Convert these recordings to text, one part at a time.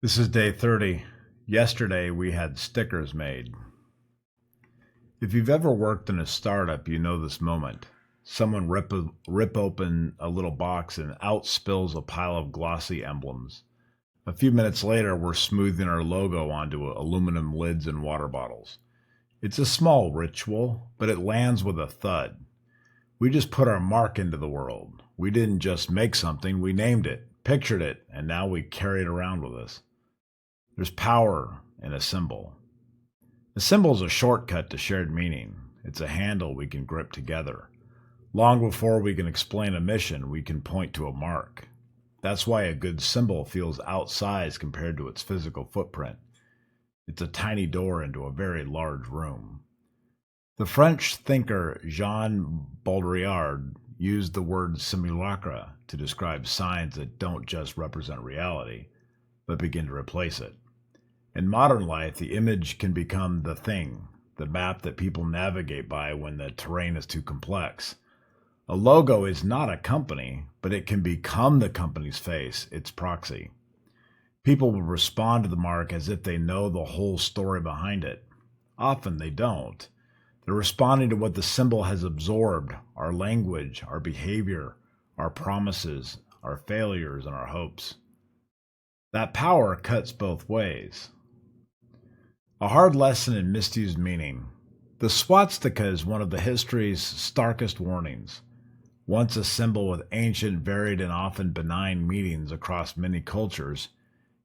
This is day 30. Yesterday we had stickers made. If you've ever worked in a startup, you know this moment. Someone rip open a little box and out spills a pile of glossy emblems. A few minutes later, we're smoothing our logo onto aluminum lids and water bottles. It's a small ritual, but it lands with a thud. We just put our mark into the world. We didn't just make something, we named it, pictured it, and now we carry it around with us. There's power in a symbol. A symbol is a shortcut to shared meaning. It's a handle we can grip together. Long before we can explain a mission, we can point to a mark. That's why a good symbol feels outsized compared to its physical footprint. It's a tiny door into a very large room. The French thinker Jean Baudrillard used the word simulacra to describe signs that don't just represent reality, but begin to replace it. In modern life, the image can become the thing, the map that people navigate by when the terrain is too complex. A logo is not a company, but it can become the company's face, its proxy. People will respond to the mark as if they know the whole story behind it. Often they don't. They're responding to what the symbol has absorbed, our language, our behavior, our promises, our failures, and our hopes. That power cuts both ways. A hard lesson in misused meaning. The swastika is one of the history's starkest warnings. Once a symbol with ancient, varied, and often benign meanings across many cultures,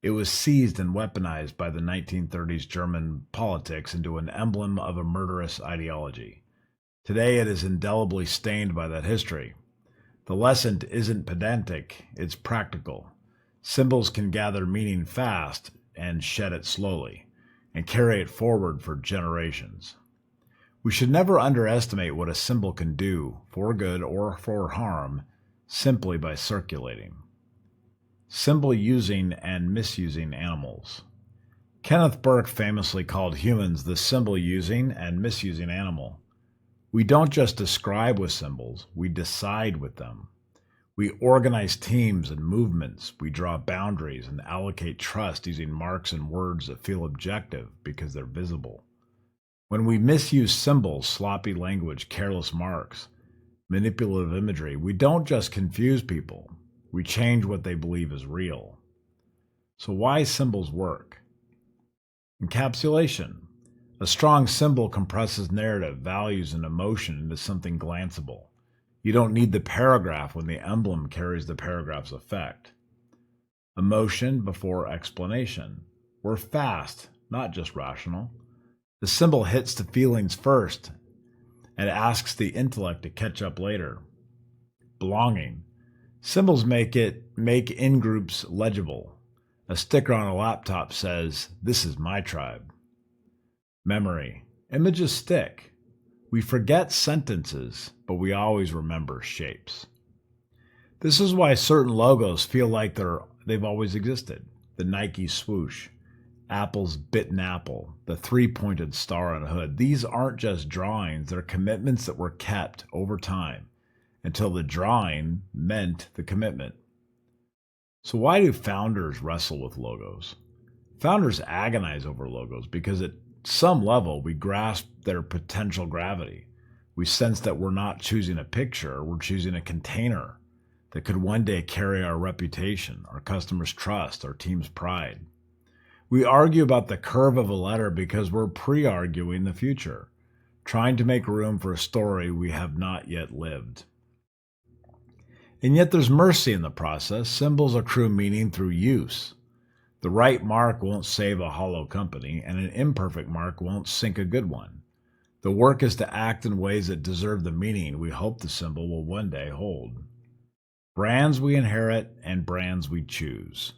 it was seized and weaponized by the 1930s German politics into an emblem of a murderous ideology. Today it is indelibly stained by that history. The lesson isn't pedantic, it's practical. Symbols can gather meaning fast and shed it slowly, and carry it forward for generations. We should never underestimate what a symbol can do, for good or for harm, simply by circulating. Symbol using and misusing animals. Kenneth Burke famously called humans the symbol using and misusing animal. We don't just describe with symbols, we decide with them. We organize teams and movements, we draw boundaries and allocate trust using marks and words that feel objective because they're visible. When we misuse symbols, sloppy language, careless marks, manipulative imagery, we don't just confuse people, we change what they believe is real. So why symbols work? Encapsulation. A strong symbol compresses narrative, values, and emotion into something glanceable. You don't need the paragraph when the emblem carries the paragraph's effect. Emotion before explanation. We're fast, not just rational. The symbol hits the feelings first and asks the intellect to catch up later. Belonging. Symbols make in-groups legible. A sticker on a laptop says, "This is my tribe." Memory. Images stick. We forget sentences, but we always remember shapes. This is why certain logos feel like they've always existed. The Nike swoosh, Apple's bitten apple, the three-pointed star on a hood. These aren't just drawings, they're commitments that were kept over time until the drawing meant the commitment. So why do founders wrestle with logos? Founders agonize over logos because at some level we grasp their potential gravity. We sense that we're not choosing a picture, we're choosing a container that could one day carry our reputation, our customers' trust, our team's pride. We argue about the curve of a letter because we're pre-arguing the future, trying to make room for a story we have not yet lived. And yet there's mercy in the process. Symbols accrue meaning through use. The right mark won't save a hollow company, and an imperfect mark won't sink a good one. The work is to act in ways that deserve the meaning we hope the symbol will one day hold. Brands we inherit and brands we choose.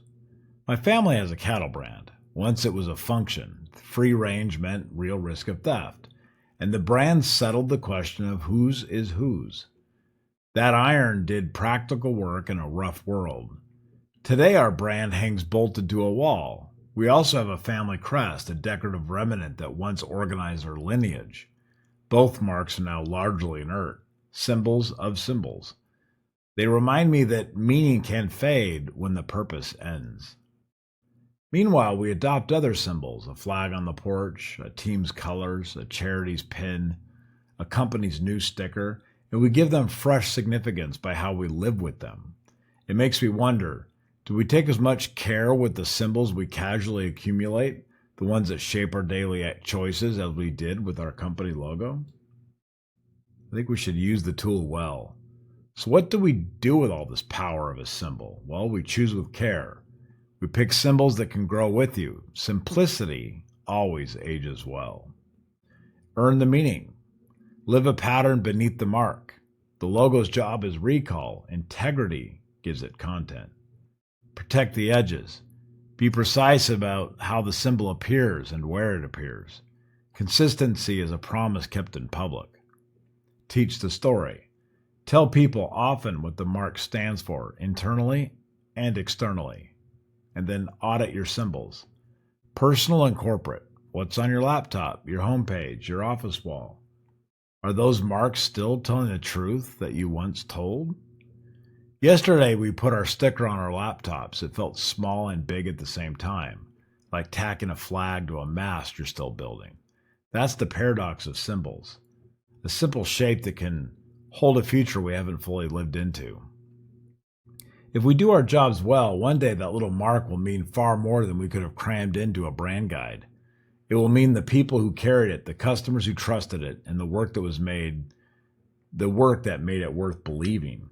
My family has a cattle brand. Once it was a function. Free range meant real risk of theft. And the brand settled the question of whose is whose. That iron did practical work in a rough world. Today our brand hangs bolted to a wall. We also have a family crest, a decorative remnant that once organized our lineage. Both marks are now largely inert, symbols of symbols. They remind me that meaning can fade when the purpose ends. Meanwhile, we adopt other symbols, a flag on the porch, a team's colors, a charity's pin, a company's new sticker, and we give them fresh significance by how we live with them. It makes me wonder, do we take as much care with the symbols we casually accumulate, the ones that shape our daily choices, as we did with our company logo? I think we should use the tool well. So what do we do with all this power of a symbol? Well, we choose with care. We pick symbols that can grow with you. Simplicity always ages well. Earn the meaning. Live a pattern beneath the mark. The logo's job is recall. Integrity gives it content. Protect the edges. Be precise about how the symbol appears and where it appears. Consistency is a promise kept in public. Teach the story. Tell people often what the mark stands for, internally and externally. And then audit your symbols. Personal and corporate. What's on your laptop, your homepage, your office wall? Are those marks still telling the truth that you once told? Yesterday, we put our sticker on our laptops. It felt small and big at the same time, like tacking a flag to a mast you're still building. That's the paradox of symbols. A simple shape that can hold a future we haven't fully lived into. If we do our jobs well, one day that little mark will mean far more than we could have crammed into a brand guide. It will mean the people who carried it, the customers who trusted it, and the work that made it worth believing.